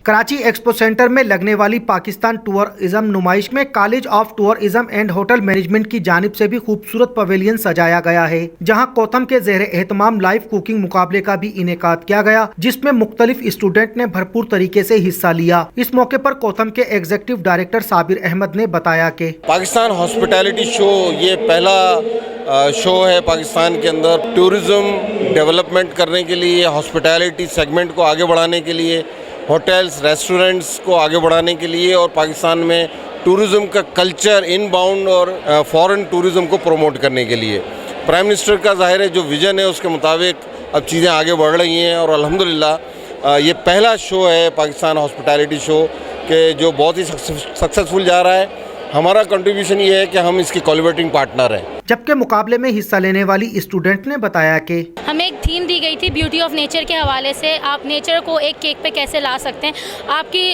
Karachi expo centre में लगने वाली पाकिस्तान टूरिज्म नुमाइश में college of tourism and hotel management की जानिब से भी खूबसूरत पवेलियन सजाया गया है, जहां कोथम के ज़ेरे एहतमाम लाइव कुकिंग मुकाबले का भी इनेकाद किया गया, जिसमें मुख्तलिफ स्टूडेंट ने भरपूर तरीके से हिस्सा लिया। इस मौके पर कोथम के एग्जीक्यूटिव डायरेक्टर साबिर अहमद ने बताया कि पाकिस्तान हॉस्पिटैलिटी शो ये पहला शो है पाकिस्तान के अंदर टूरिज़्म डेवलपमेंट करने के लिए, हॉस्पिटैलिटी सेगमेंट को आगे बढ़ाने के लिए, होटल्स रेस्टोरेंट्स को आगे बढ़ाने के लिए और पाकिस्तान में टूरिज़्म का कल्चर इनबाउंड और फॉरेन टूरिज़्म को प्रमोट करने के लिए प्राइम मिनिस्टर का ज़ाहिर है जो विज़न है उसके मुताबिक अब चीज़ें आगे बढ़ रही हैं और अल्हम्दुलिल्लाह ये पहला शो है पाकिस्तान हॉस्पिटैलिटी शो के जो बहुत ही सक्सेसफुल जा रहा है। हमारा कंट्रीब्यूशन ये है कि हम इसकी कोलैबोरेटिंग पार्टनर हैं। जबकि मुकाबले में हिस्सा लेने वाली स्टूडेंट ने बताया कि हमें एक थीम दी गई थी ब्यूटी ऑफ नेचर के हवाले से, आप नेचर को एक केक पे कैसे ला सकते हैं, आपकी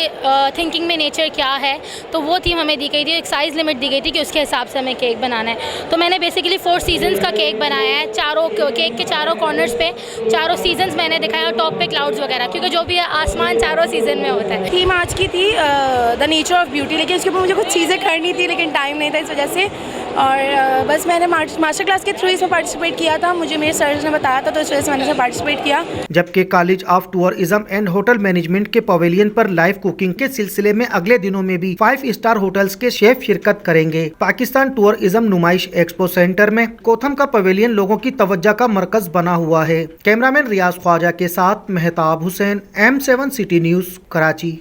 थिंकिंग में नेचर क्या है, तो वो थीम हमें दी गई थी। एक साइज़ लिमिट दी गई थी कि उसके हिसाब से हमें केक बनाना है। तो मैंने बेसिकली 4 सीजन्स का केक बनाया है, चारों केक के चारों कॉर्नर्स पे चारों सीजन्स मैंने दिखाया, टॉप पे क्लाउड्स वगैरह, क्योंकि जो भी है आसमान चारों सीजन में होता है। थीम आज की थी द नेचर ऑफ ब्यूटी, लेकिन उसके ऊपर मुझे कुछ चीज़ें करनी थी लेकिन टाइम नहीं था इस वजह से, और बस मैंने मास्टर क्लास के थ्रू इसमें पार्टिसिपेट किया था, मुझे मेरे सर ने बताया था तो इस वजह से मैंने इसमें पार्टिसिपेट किया। जबकि college of tourism and hotel management के पवेलियन पर लाइव कुकिंग के सिलसिले में अगले दिनों में भी 5 स्टार होटल्स के शेफ शिरकत करेंगे। पाकिस्तान टूरिज्म नुमाइश एक्सपो सेंटर में कोथम का पवेलियन लोगों की तवज्जो का मरकज बना हुआ है। कैमरामैन रियाज ख्वाजा के साथ Mehtab Hussain, M7 city news, Karachi.